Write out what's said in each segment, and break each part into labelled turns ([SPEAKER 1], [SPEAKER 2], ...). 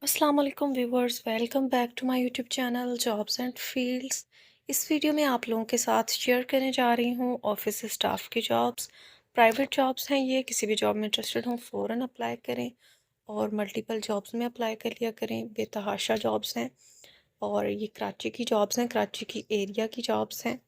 [SPEAKER 1] अस्सलाम वालेकुम viewers, welcome back to my YouTube channel jobs and fields. इस video में आप लोगों के साथ शेयर करने जा रही हूँ ऑफिस स्टाफ की जॉब्स। प्राइवेट जॉब्स हैं ये, किसी भी जॉब में इंटरेस्टेड हों फ़ौरन अप्लाई करें और मल्टीपल जॉब्स में अप्लाई कर लिया करें। बेतहाशा जॉब्स हैं और ये कराची की जॉब्स हैं, कराची की एरिया की जॉब्स हैं।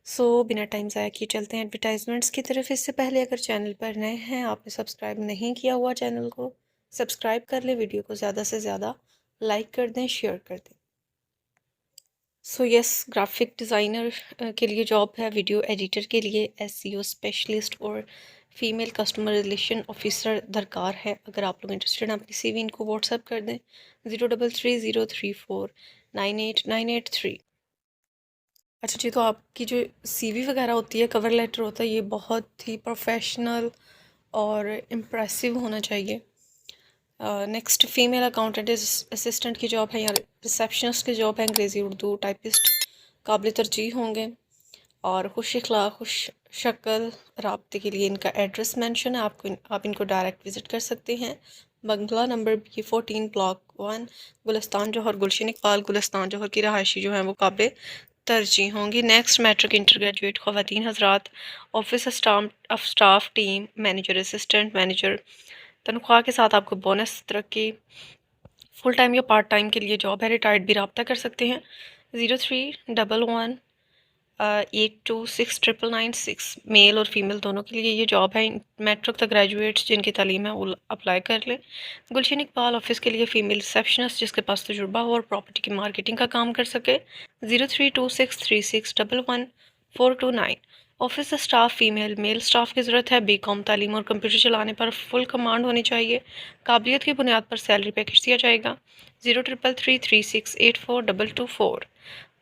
[SPEAKER 1] सो बिना टाइम ज़ाया किए चलते हैं एडवर्टाइजमेंट्स की तरफ। इससे पहले अगर चैनल पर नए हैं, आपने सब्सक्राइब नहीं किया हुआ चैनल को सब्सक्राइब कर लें, वीडियो को ज़्यादा से ज़्यादा लाइक कर दें, शेयर कर दें। सो यस, ग्राफिक डिज़ाइनर के लिए जॉब है, वीडियो एडिटर के लिए एसईओ स्पेशलिस्ट और फीमेल कस्टमर रिलेशन ऑफिसर दरकार है। अगर आप लोग इंटरेस्टेड हैं, अपनी सीवी इनको व्हाट्सएप कर दें 0330349898 3। अच्छा जी, तो आपकी जो सीवी वगैरह होती है, कवर लेटर होता है, ये बहुत ही प्रोफेशनल और इम्प्रेसिव होना चाहिए। नेक्स्ट फीमेल अकाउंटेंट असिस्टेंट की जॉब है या रिसेप्शनिस्ट की जॉब है, अंग्रेज़ी उर्दू टाइपिस्ट काबिल तरजीह होंगे और खुश इखलाक खुश शक्ल। राब्ते के लिए इनका एड्रेस मेंशन है, आप इनको डायरेक्ट विज़िट कर सकते हैं। बंगला नंबर B14 ब्लॉक 1 गुलिस्तान जौहर, गुलशन इकबाल गुलिस्तान जौहर की रहायशी जो हैं वो काबिल तरजीह होंगी। नेक्स्ट मैट्रिक इंटर ग्रेजुएट ख़वातीन हज़रात, office staff team manager assistant manager, तनख्वाह के साथ आपको बोनस, तरक्की, फुल टाइम या पार्ट टाइम के लिए जॉब है, रिटायर्ड भी रब्ता कर सकते हैं। 0311826996 मेल और फीमेल दोनों के लिए ये जॉब है। मैट्रिक तक ग्रेजुएट्स जिनकी तालीम है वो अप्लाई कर लें। गुलशन इकबाल ऑफिस के लिए फ़ीमेल रिसेप्शनिस्ट जिसके पास तजुर्बा हो और प्रॉपर्टी की मार्केटिंग का काम कर सके। 032636111429 office staff female, mail staff की ज़रूरत है। बीकॉम तालीम और कंप्यूटर चलाने पर फुल कमांड होनी चाहिए। काबिलियत की बुनियाद पर सैलरी पैकेज दिया जाएगा। 033336842224।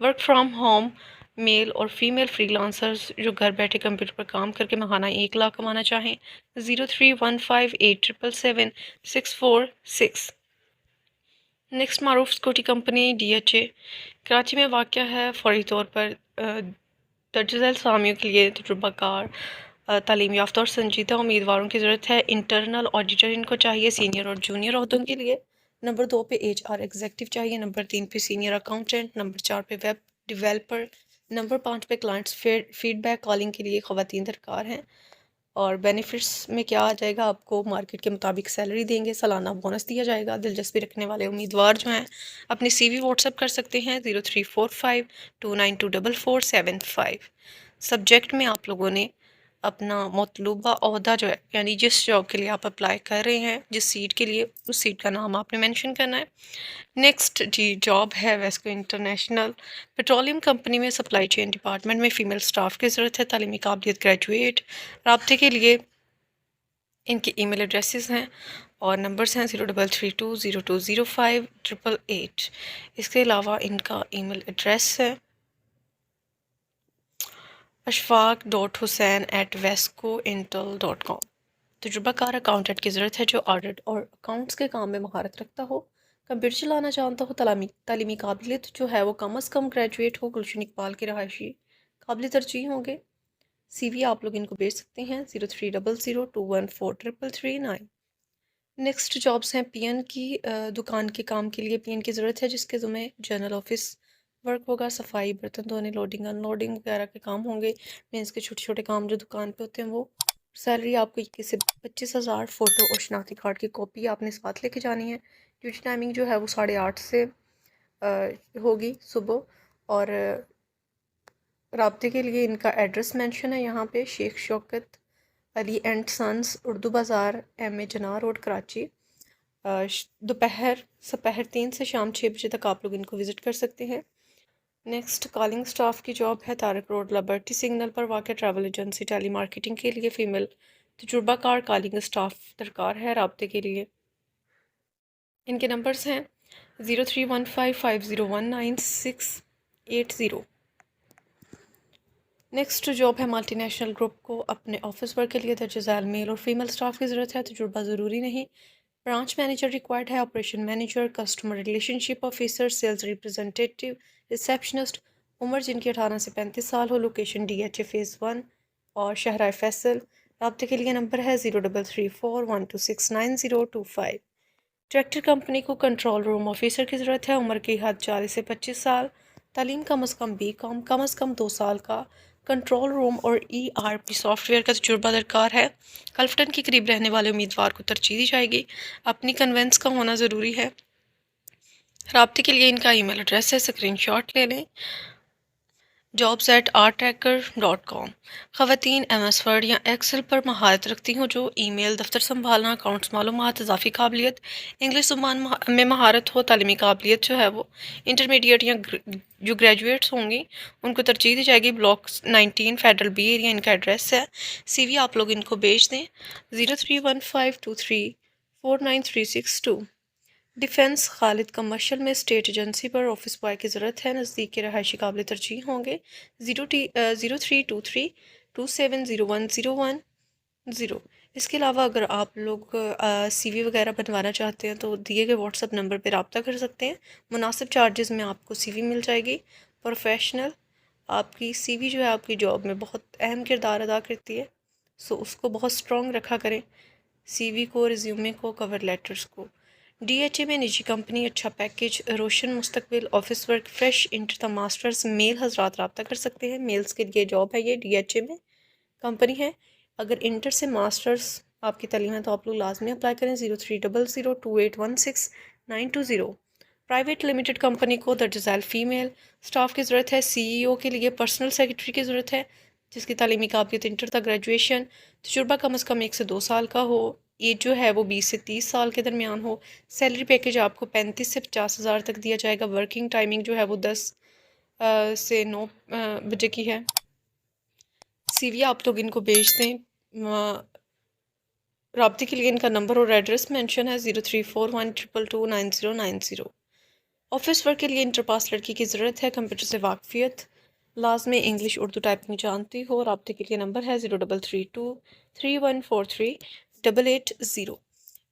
[SPEAKER 1] वर्क फ्रॉम होम, मेल और फीमेल फ्रीलांसर्स जो घर बैठे कंप्यूटर पर काम करके माहाना 1 लाख कमाना चाहें। 0315876646। नेक्स्ट मारूफ स्कूटी कंपनी DHA कराची में वाक़या है। फौरी तौर पर दर्ज झैल सामियों के लिए तजुर्बाकार, तालीम याफ्ता और संजीदा उम्मीदवारों की ज़रूरत है। इंटरनल ऑडिटर इनको चाहिए, सीनियर और जूनियर ओहदों के लिए। नंबर 2 पे HR एग्जेक्टिव चाहिए, नंबर 3 पे सीनियर अकाउंटेंट, नंबर 4 पे वेब डेवलपर, नंबर 5 पे क्लाइंट्स फीडबैक कॉलिंग के लिए ख़वातीन दरकार हैं। और बेनिफिट्स में क्या आ जाएगा, आपको मार्केट के मुताबिक सैलरी देंगे, सालाना बोनस दिया जाएगा। दिलचस्पी रखने वाले उम्मीदवार जो हैं अपनी CV व्हाट्सएप कर सकते हैं 0345292447 सब्जेक्ट में आप लोगों ने अपना मतलूबा ओहदा जो है, यानी जिस जॉब के लिए आप अप्लाई कर रहे हैं, जिस सीट के लिए, उस सीट का नाम आपने मेंशन करना है। नेक्स्ट जी जॉब है वेस्को इंटरनेशनल पेट्रोलियम कंपनी में सप्लाई चेन डिपार्टमेंट में फ़ीमेल स्टाफ की ज़रूरत है। तालीमी काबिलियत ग्रेजुएट। राब्ते के लिए इनके ईमेल एड्रेसेस हैं और नंबर्स हैं 0332020588। इसके अलावा इनका ईमेल एड्रेस है ashfaq.hussain@vescointel.com। तजुर्बाकार अकाउंटेंट की ज़रूरत है जो ऑडिट और अकाउंट्स के काम में महारत रखता हो, कंप्यूटर चलाना जानता हो। तालीमी काबिलियत जो है वो कम अज़ कम ग्रेजुएट हो। गुलशन इकबाल की रहायशी काबिल तरजीह होंगे। CV आप लोग इनको भेज सकते हैं 0300214339। नेक्स्ट जॉब्स हैं PN की, दुकान के काम के लिए PN की ज़रूरत है जिसके ज़ुम्मे जनरल ऑफिस वर्क होगा, सफाई, बर्तन धोने, लोडिंग अनलोडिंग वगैरह के काम होंगे। मीन्स के छोटे छोटे काम जो दुकान पे होते हैं वो। सैलरी आपको 21 से 25,000। फ़ोटो और शनाख्ती कार्ड की कॉपी आपने साथ लेके जानी है। ड्यूटी टाइमिंग जो है वो 8:30 से होगी सुबह। और राब्ते के लिए इनका एड्रेस मेंशन है यहाँ पे, शेख शौकत अली एंड सन्स, उर्दू बाज़ार, MA जना रोड, कराची। दोपहर 3 से शाम 6 बजे तक आप लोग इनको विज़िट कर सकते हैं। नेक्स्ट कॉलिंग स्टाफ की जॉब है, तारक रोड लिबर्टी सिग्नल पर वाक़ ट्रैवल एजेंसी। टेली मार्केटिंग के लिए फ़ीमेल तजुर्बाकार कॉलिंग स्टाफ दरकार है। राब्ते के लिए इनके नंबर्स हैं 0315501980। नेक्स्ट जॉब है मल्टीनेशनल ग्रुप को अपने ऑफिस वर्क के लिए दर्ज झैल मेल और फीमेल स्टाफ की ज़रूरत है। तजुर्बा ज़रूरी नहीं। ब्रांच मैनेजर रिक्वायर्ड है, operation manager, customer relationship officer, sales representative, receptionist. उम्र जिनकी 18 से 35 साल हो। लोकेशन DHA फ़ेज़ 1 और शहराय फैसल। रब्ते के लिए नंबर है 0334126925। ट्रैक्टर कंपनी को कंट्रोल रूम ऑफिसर की ज़रूरत है। उम्र की हद 40 से 25 साल। तालीम कम अज़ कम BCom, कम अज़ कम 2 साल का कंट्रोल रूम और ERP सॉफ्टवेयर का तजुर्बा दरकार है। कल्फ्टन के करीब रहने वाले उम्मीदवार को तरजीह दी जाएगी। अपनी कन्वेंस का होना ज़रूरी है। राब्ते के लिए इनका ईमेल एड्रेस है, स्क्रीनशॉट ले लें। jobs@rtracker.com। ख़वातीन MS वर्ड या एक्सेल पर महारत रखती हूँ, जो ईमेल, दफ्तर संभालना, अकाउंट्स मालूमात, इजाफी काबिलियत, इंग्लिश ज़ुबान में महारत हो, तालीमी काबिलियत जो है वो इंटरमीडिएट या जो ग्रेजुएट्स होंगी उनको तरजीह दी जाएगी। ब्लॉक 19 फेडरल B एरिया इनका एड्रेस है। CV आप लोग इनको भेज दें 0315234936 डिफेंस खालिद कमर्शियल में स्टेट एजेंसी पर ऑफिस बॉय की ज़रूरत है। नज़दीक के रहायशी काबिल तरजीह होंगे। 032327010110। इसके अलावा अगर आप लोग CV वगैरह बनवाना चाहते हैं तो दिए गए व्हाट्सअप नंबर पर रब्ता कर सकते हैं। मुनासिब चार्जेस में आपको CV मिल जाएगी। प्रोफेशनल आपकी CV जो है आपकी जॉब में बहुत अहम किरदार अदा करती है, सो उसको बहुत स्ट्रॉन्ग रखा करें। CV को, रिज्यूमे को, कवर लेटर्स को। DHA में निजी कंपनी, अच्छा पैकेज, रोशन मुस्तकबिल, office work, fresh inter the masters male हजरात रब्ता कर सकते हैं। मेल्स के लिए जॉब है, ये DHA में कंपनी है। अगर इंटर से मास्टर्स आपकी तालीम है तो आप लोग लाजमी अप्लाई करें। 03002816 920। प्राइवेट लिमिटेड कंपनी को दर्ज झैल फीमेल स्टाफ की ज़रूरत है। CEO के लिए पर्सनल सेक्रेटरी की ज़रूरत है, जिसकी तालीमी काबिलियत इंटर तक ग्रेजुएशन, तजुर्बा कम अज़ कम 1 से 2 साल का हो, एज जो है वो 20 से 30 साल के दरमियान हो। सैलरी पैकेज आपको 35 से 50 हज़ार तक दिया जाएगा। वर्किंग टाइमिंग जो है वो 10 से 9 बजे की है। CV आप लोग इनको भेज दें। राब्ते के लिए इनका नंबर और एड्रेस मेंशन है 034122299090। ऑफिस वर्क के लिए इंटर पास लड़की की ज़रूरत है। कंप्यूटर से वाकफियत लाजमी, इंग्लिश उर्दू टाइपिंग जानती हो। राब्ते के लिए नंबर है 033231438880।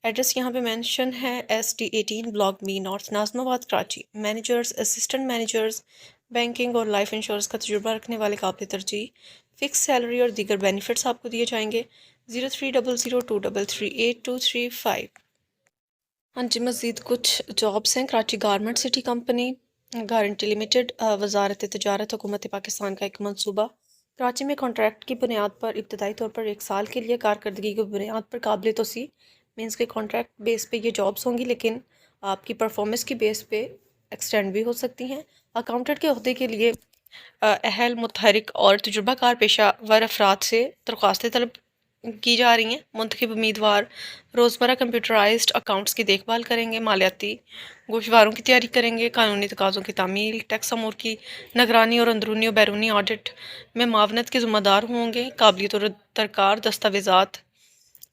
[SPEAKER 1] एड्रेस यहाँ पे मेंशन है SD18 block B north, Nazimabad, Karachi. Managers, assistant managers, banking और लाइफ इंश्योरेंस का तजुर्बा रखने वाले काबिल तरजीह। फ़िक्स सैलरी और दीगर बेनिफिट्स आपको दिए जाएंगे। 0300233823 हाँ जी, मज़ीद कुछ जॉब्स हैं। Karachi garment city company, guarantee limited, वजारत तजारत, हुकूमत पाकिस्तान का एक मंसूबा। कराची में कॉन्ट्रैक्ट की बुनियाद पर इब्तदाई तौर पर 1 साल के लिए कारकर्दगी की बुनियाद पर काबिल तोसी मीन्स के कॉन्ट्रैक्ट बेस पे ये जॉब्स होंगी, लेकिन आपकी परफॉर्मेंस की बेस पे एक्सटेंड भी हो सकती हैं। अकाउंटेंट के अहदे के लिए अहल, मुतहरिक और तजुर्बाकार पेशा वर अफराद से दरख्वास्तें तलब की जा रही हैं। मुंतखब उम्मीदवार रोज़मर्रा कंप्यूटराइज्ड अकाउंट्स की देखभाल करेंगे, मालियाती गोशवारों की तैयारी करेंगे, कानूनी तकाज़ों की तामील, टैक्स अमूर की निगरानी और अंदरूनी और बैरूनी ऑडिट में मावनत के ज़िम्मेदार होंगे। काबिलियत और दरकार दस्तावेज़ात,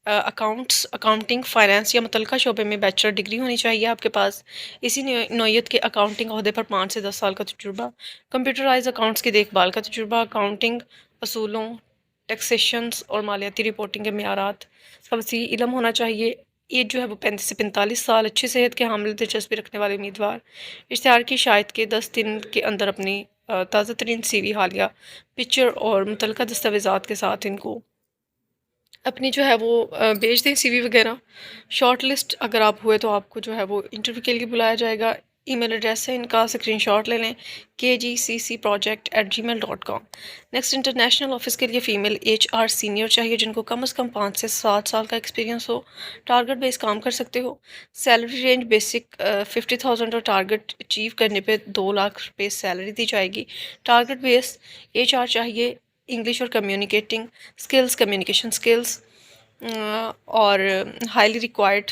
[SPEAKER 1] अकाउंट्स, अकाउंटिंग, फाइनेंस या मुतल्लिका शोबे में बैचलर डिग्री होनी चाहिए आपके पास। इसी नौयत के अकाउंटिंग अहदे पर 5 से 10 साल का तजुर्बा। कंप्यूटराइज अकाउंट्स की देखभाल का तजुर्बा। अकाउंटिंग असूलों, टैक्सेशंस और मालियाती रिपोर्टिंग के मेयारात का वसी इल्म होना चाहिए। एज जो है वो 35 से 45 साल। अच्छी सेहत के हामिल, दिलचस्पी रखने वाले उम्मीदवार इश्तिहार की शायद के 10 दिन के अंदर अपनी ताज़ा तरीन CV, हालिया पिक्चर और मुतल्लिका दस्तावेज़ात के साथ इनको अपनी जो है वो भेज दें CV वगैरह। शॉर्ट लिस्ट अगर आप हुए तो आपको जो है वो इंटरव्यू के लिए बुलाया जाएगा। ईमेल एड्रेस है इनका, स्क्रीनशॉट ले लें kgccproject@gmail.com। नेक्स्ट, इंटरनेशनल ऑफिस के लिए फ़ीमेल HR सीनियर चाहिए, जिनको कम से कम 5 से 7 साल का एक्सपीरियंस हो। टारगेट बेस काम कर सकते हो। सैलरी रेंज बेसिक 50,000 और टारगेट अचीव करने पे 2 लाख रुपये सैलरी दी जाएगी। टारगेट बेस HR चाहिए। इंग्लिश और कम्युनिकेटिंग स्किल्स, कम्युनिकेशन स्किल्स और हाईली रिक्वायर्ड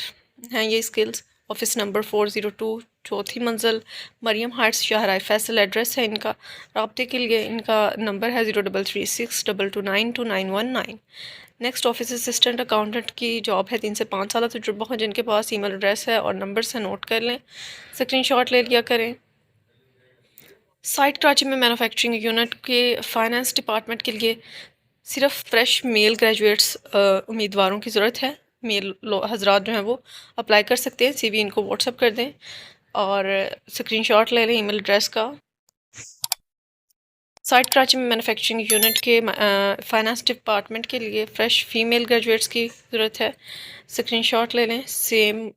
[SPEAKER 1] हैं ये स्किल्स। ऑफिस नंबर 402, चौथी मंजिल, मरियम हाइट्स, शाहराह फैसल। एड्रेस है इनका। रब्ते के लिए इनका नंबर है 033622922919। नेक्स्ट, ऑफिस असिस्टेंट अकाउंटेंट की जॉब है। 3 से 5 साल तजुर्बा हो जिनके पास। ईमेल एड्रेस है और नंबर से नोट कर लें, स्क्रीनशॉट ले लिया करें। साइट कराची में मैन्युफैक्चरिंग यूनिट के फाइनेंस डिपार्टमेंट के लिए सिर्फ फ्रेश मेल ग्रेजुएट्स उम्मीदवारों की ज़रूरत है। मेल हजरात जो हैं वो अप्लाई कर सकते हैं। CV इनको व्हाट्सअप कर दें और स्क्रीनशॉट ले लें ईमेल एड्रेस का। साइट कराची में मैन्युफैक्चरिंग यूनिट के फाइनेंस डिपार्टमेंट के लिए फ़्रेश फ़ीमेल ग्रेजुएट्स की ज़रूरत है। स्क्रीनशॉट ले लें। सेम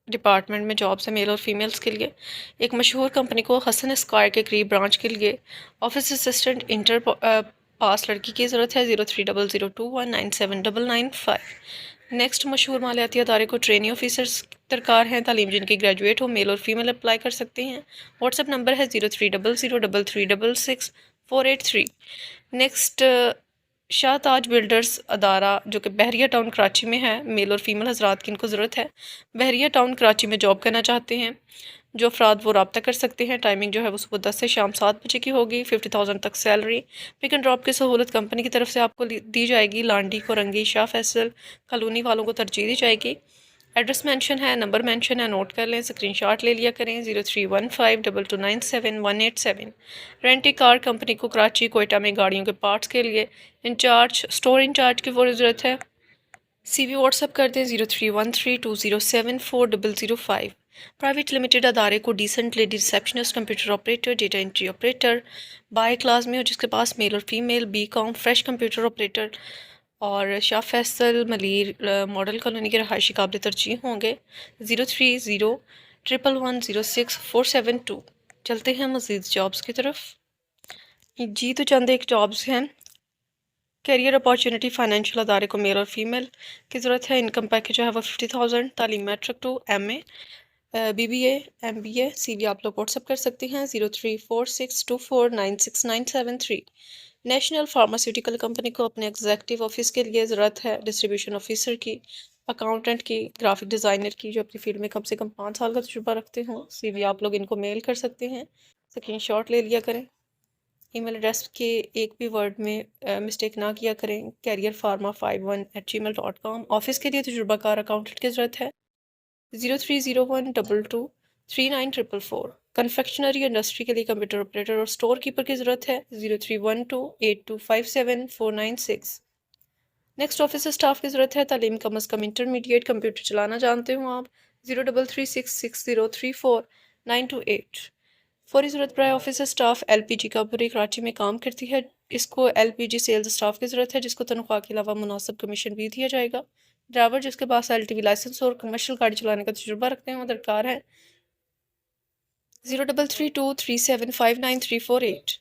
[SPEAKER 1] ڈپارٹمنٹ میں جابس ہیں میل اور فیمیلز کے لیے. ایک مشہور کمپنی کو حسن اسکوائر کے قریب برانچ کے لیے آفس اسسٹنٹ انٹر پاس لڑکی کی ضرورت ہے. 030021979995. نیکسٹ مشہور مالیاتی ادارے کو ٹریننگ آفیسرز درکار ہیں. تعلیم جن کی گریجویٹ ہو میل اور فیمیل اپلائی کر سکتے ہیں. واٹس ایپ نمبر ہے 030033368483. نیکسٹ شاہ تاج بلڈرز ادارہ جو کہ بحریہ ٹاؤن کراچی میں ہے. میل اور فیمیل حضرات کی ان کو ضرورت ہے. بحریہ ٹاؤن کراچی میں جاب کرنا چاہتے ہیں جو افراد وہ رابطہ کر سکتے ہیں. ٹائمنگ جو ہے وہ صبح 10 سے شام 7 بجے کی ہوگی. 50,000 تک سیلری. پک اینڈ ڈراپ کی سہولت کمپنی کی طرف سے آپ کو دی جائے گی. لانڈی کورنگی شاہ فیصل کالونی والوں کو ترجیح دی جائے گی. ایڈریس مینشن ہے, نمبر مینشن ہے, نوٹ کر لیں, اسکرین شاٹ لے لیا کریں. 031522977187. رینٹی کار کمپنی کو کراچی کوئٹہ میں گاڑیوں کے پارٹس کے لیے انچارج اسٹور انچارج کی فوری ضرورت ہے. سی وی واٹس اپ کر دیں 031320740005. پرائیویٹ لمیٹڈ ادارے کو decent lady receptionist computer operator data entry operator by class میں ہو جس کے پاس میل اور female BCom fresh computer operator اور شاہ فیصل ملیر ماڈل کالونی کے رہائشی قابل ترجیح ہوں گے. 0301110647. چلتے ہیں مزید جابس کی طرف. جی تو چند ایک جابس ہیں. کیریئر اپارچونٹی فائنینشیل ادارے کو میل اور فیمیل کی ضرورت ہے. انکم پیکج جو ہے وہ 50,000. تعلیم matric to MA BBA MBA. CV آپ لوگ واٹس اپ کر سکتے ہیں 0346249697 نیشنل فارماسیوٹیکل کمپنی کو اپنے ایگزیکٹو آفس کے لیے ضرورت ہے. ڈسٹریبیوشن آفیسر کی, اکاؤنٹنٹ کی, گرافک ڈیزائنر کی جو اپنی فیلڈ میں کم سے کم 5 سال کا تجربہ رکھتے ہوں. CV آپ لوگ ان کو میل کر سکتے ہیں. اسکرین شاٹ لے لیا کریں. ای میل ایڈریس کے ایک بھی ورڈ میں مسٹیک نہ کیا کریں. careerpharma51@gmail.com. آفس کے لیے تجربہ کار اکاؤنٹنٹ کی ضرورت ہے. 0301223944. کنفیکشنری انڈسٹری کے لیے کمپیوٹر آپریٹر اور اسٹور کیپر کی ضرورت ہے. 031282574996. نیکسٹ آفس اسٹاف کی ضرورت ہے. تعلیم کم از کم انٹرمیڈیٹ کمپیوٹر چلانا جانتے ہوں آپ. 0336603498. فوری ضرورت برائے office staff. LPG company Karachi میں کام کرتی ہے. اس کو LPG سیلز اسٹاف کی ضرورت ہے جس کو تنخواہ کے علاوہ مناسب کمیشن بھی دیا جائے گا. ڈرائیور جس کے پاس LTV لائسنس اور کمرشل گاڑی چلانے کا تجربہ رکھتے ہیں وہ درکار ہے. 0332375938.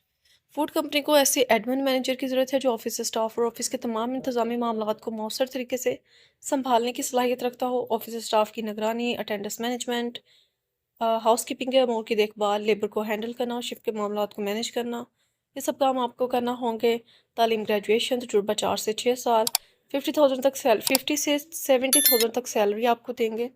[SPEAKER 1] فوڈ کمپنی کو ایسے ایڈمن مینیجر کی ضرورت ہے جو آفس اسٹاف اور آفس کے تمام انتظامی معاملات کو مؤثر طریقے سے سنبھالنے کی صلاحیت رکھتا ہو. آفس اسٹاف کی نگرانی, اٹینڈنس مینجمنٹ, ہاؤس کیپنگ کے امور کی دیکھ بھال, لیبر کو ہینڈل کرنا, شفٹ کے معاملات کو مینیج کرنا, یہ سب کام آپ کو کرنا ہوں گے. تعلیم گریجویشن, تجربہ 4 سے 6 سال. 50,000 تک 50 سے 70,000 تک سیلری آپ کو دیں گے.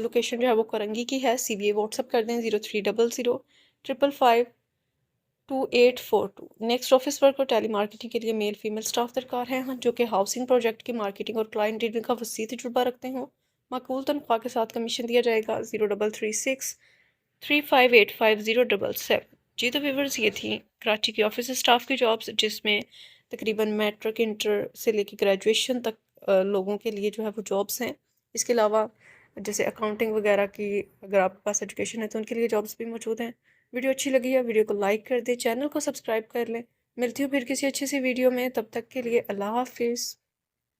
[SPEAKER 1] لوکیشن جو ہے وہ کرنگی کی ہے. CVA واٹس اپ کر دیں 0300552842. نیکسٹ آفس ورک اور ٹیلی مارکیٹنگ کے لیے میل فیمیل سٹاف درکار ہیں جو کہ ہاؤسنگ پروجیکٹ کی مارکیٹنگ اور کلائنٹ ڈیلنگ کا وسیع تجربہ رکھتے ہوں. معقول تنخواہ کے ساتھ کمیشن دیا جائے گا. 0336358577. جی تو ویورز یہ تھیں کراچی کی آفس اسٹاف کی جابس جس میں تقریباً میٹرک انٹر سے لے کے گریجویشن تک لوگوں کے لیے جو ہے وہ جابس ہیں. اس کے علاوہ جیسے اکاؤنٹنگ وغیرہ کی اگر آپ کے پاس ایجوکیشن ہے تو ان کے لیے جابس بھی موجود ہیں. ویڈیو اچھی لگی ہے ویڈیو کو لائک کر دیں, چینل کو سبسکرائب کر لیں. ملتی ہوں پھر کسی اچھی سی ویڈیو میں, تب تک کے لیے اللہ حافظ.